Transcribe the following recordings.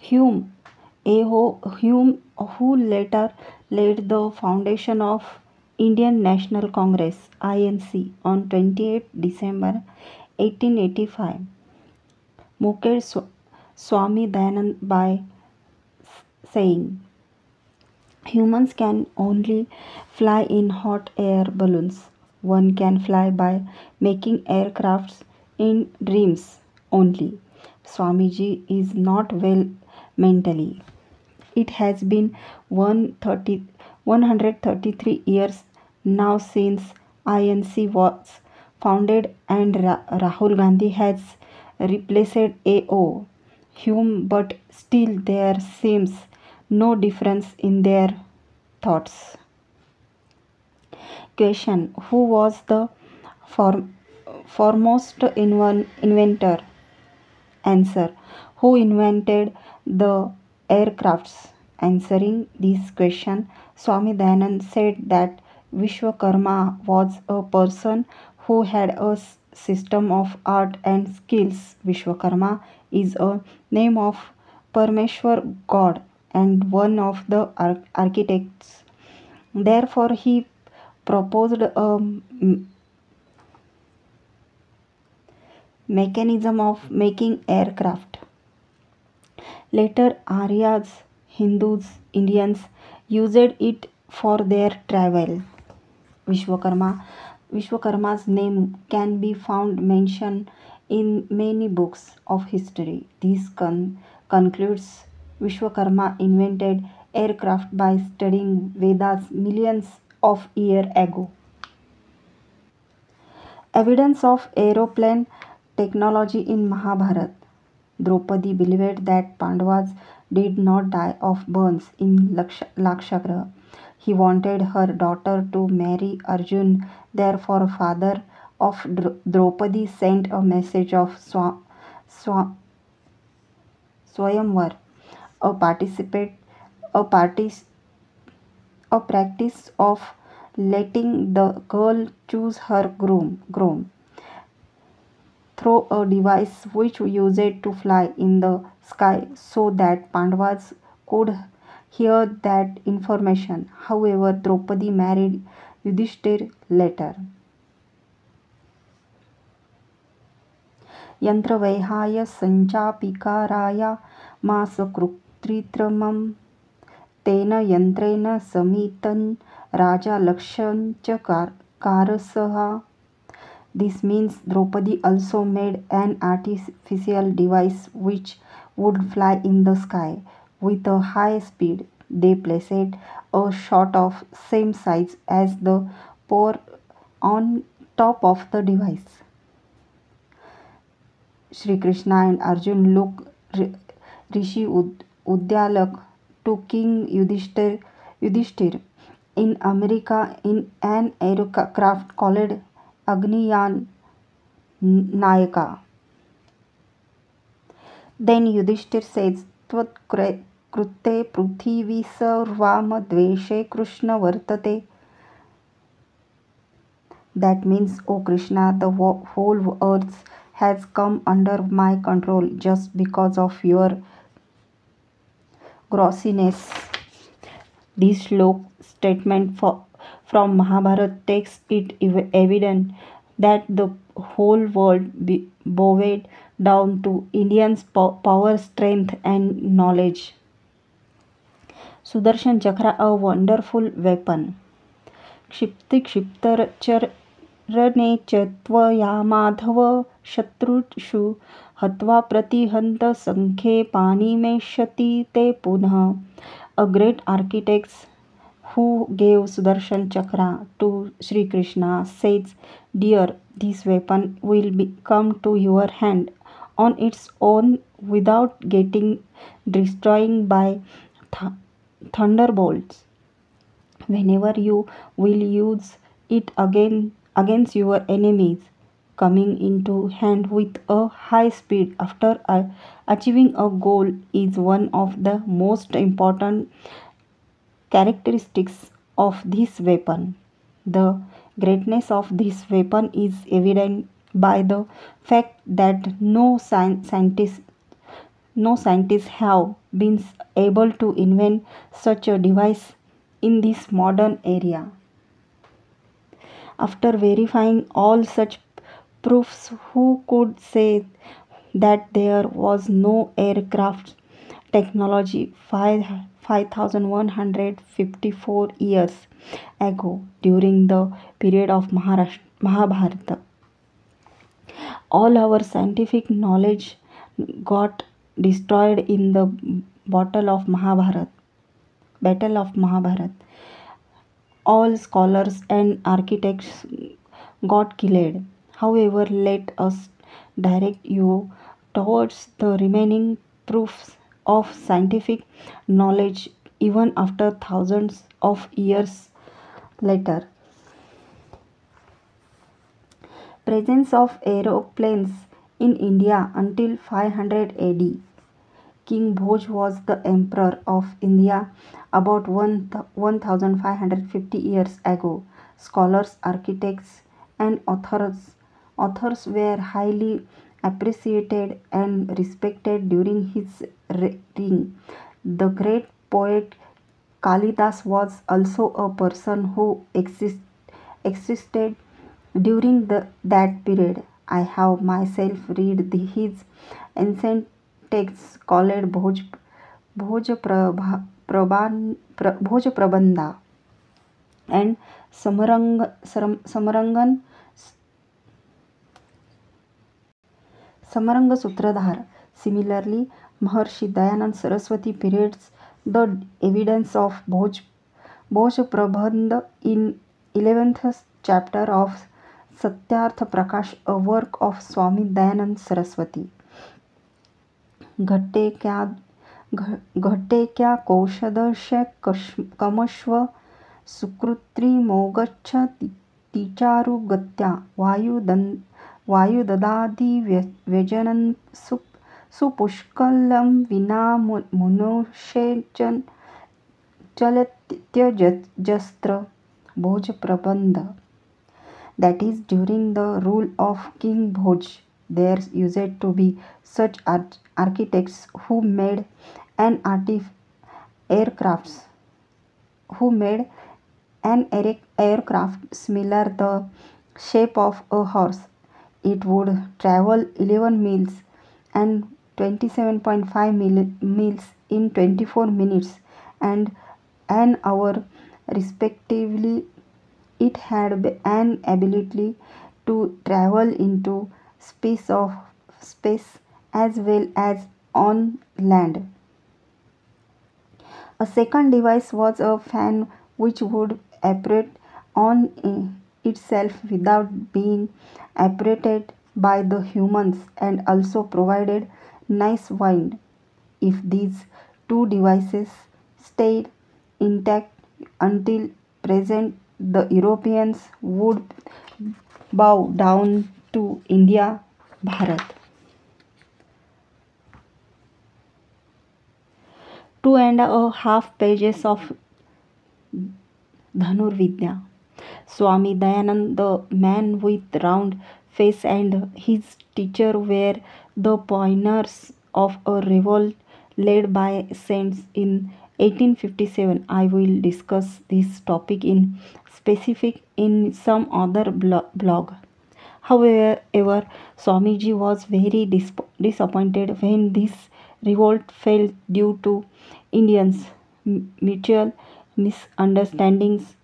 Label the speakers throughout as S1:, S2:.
S1: Hume, Hume, who later laid the foundation of Indian National Congress (INC) on 28 December 1885, mocked Swami Dayanand by saying, "Humans can only fly in hot air balloons. One can fly by making aircrafts in dreams only. Swamiji is not well mentally." It has been 133 years now since INC was founded, and Rahul Gandhi has replaced AO Hume, but still there seems no difference in their thoughts. Question: who was the for, foremost inventor? Answer: who invented the aircrafts? Answering this question, Swami Dayanand said that Vishwakarma was a person who had a system of art and skills. Vishwakarma is a name of Parameshwar God and one of the architects. Therefore, he proposed a mechanism of making aircraft. Later, Aryas, Hindus, Indians used it for their travel. Vishwakarma, Vishwakarma's name can be found mentioned in many books of history. This concludes Vishwakarma invented aircraft by studying Vedas millions of years ago. Evidence of aeroplane technology in Mahabharata. Draupadi believed that Pandavas did not die of burns in Lakshagriha. He wanted her daughter to marry Arjun. Therefore, father of Draupadi sent a message of Swa- Swayamvar, a participate, a partic- a practice of letting the girl choose her groom through a device which used it to fly in the sky so that Pandavas could hear that information. However, Draupadi married Yudhishthir later. यंत्रवैहाय संचापिकाराय मासकृत्रित्रमं तेन यंत्रेण समितं राजा लक्ष्यं च कारसः. This means Draupadi also made an artificial device which would fly in the sky with a high speed. They placed a shot of same size as the pore on top of the device. Sri Krishna and Arjun look Rishi Udyalak to King Yudhishthir in America in an aircraft called Agniyan Nayaka. Then Yudhishthir says, "Tvat कृते पृथिवी सर्वामद्वेषे कृष्ण वर्तते." That means, "O Krishna, the whole earth has come under my control just because of your grossiness." This shlok statement from Mahabharata takes it evident that the whole world bowed down to Indians' power, strength, and knowledge. Sudarshan Chakra, a wonderful weapon. क्षिप्तिक्षिप्तचरणे च त्वया माधव शत्रुषु हत्वा प्रतिहन्त सङ्ख्ये पाणिमेष्यति ते पुनः. A great architect who gave Sudarshan Chakra to Sri Krishna says, "Dear, this weapon will come to your hand on its own without getting destroyed by thunderbolts. Whenever you will use it against your enemies, coming into hand with a high speed after achieving a goal is one of the most important characteristics of this weapon." The greatness of this weapon is evident by the fact that No scientists have been able to invent such a device in this modern era. After verifying all such proofs, who could say that there was no aircraft technology 5154 years ago during the period of Mahabharata? All our scientific knowledge got destroyed in the Battle of Mahabharat. All scholars and architects got killed. However, let us direct you towards the remaining proofs of scientific knowledge even after thousands of years later. Presence of aeroplanes in India until 500 AD. King Bhoj was the emperor of India about 1550 years ago. Scholars, architects, and authors were highly appreciated and respected during his reign. The great poet Kalidas was also a person who existed during that period. I have myself read his ancient texts called Bhoj Prabandha and Samarangan Sutradhar. Similarly, Maharshi Dayanand Saraswati periods the evidence of Bhoj Prabandha in 11th chapter of Satyarth Prakash, a work of Swami Dayanand Saraswati. घटे क्या घटे क्या कौशदश कमश्व सुकृत्रिमोगच्छ तिचारुगत्या वायुददादि व्यजनं सुपुष्कलं विना मुनुषेचन चलत्यजस्त्र भोज प्रबंध. That is, during the rule of King Bhoj, there used to be such architects who made an aircrafts who made an aircraft similar the shape of a horse. It would travel 11 miles and 27.5 miles in 24 minutes and an hour respectively. It had an ability to travel into space as well as on land. A second device was a fan which would operate on itself without being operated by the humans and also provided nice wind. If these two devices stayed intact until present, the Europeans would bow down to India, Bharat. 2.5 pages of Dhanurvidya. Swami Dayanand, the man with round face, and his teacher were the pioneers of a revolt led by saints in 1857. I will discuss this topic in specific in some other blog. However, Swamiji was very disappointed when this revolt failed due to Indians' mutual misunderstandings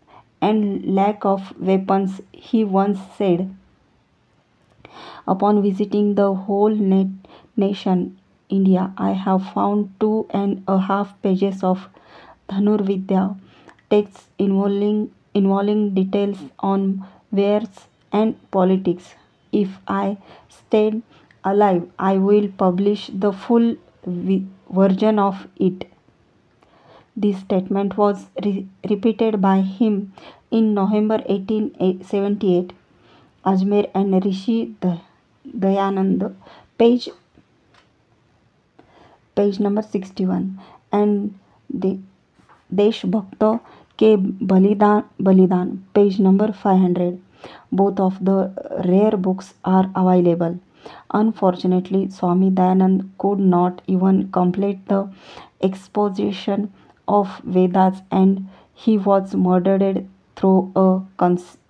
S1: and lack of weapons. He once said, upon visiting the whole nation, India, I have found 2.5 pages of Dhanurvidya texts involving details on wars and politics. If I stay alive, I will publish the full version of it. This statement was repeated by him in November 1878. Ajmer and Rishi Dayanand, page number 61, and Deshbhakt के बलिदान, page number 500. Both of the rare books are available. Unfortunately, Swami Dayanand could not even complete the exposition of Vedas and he was murdered through a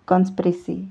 S1: conspiracy.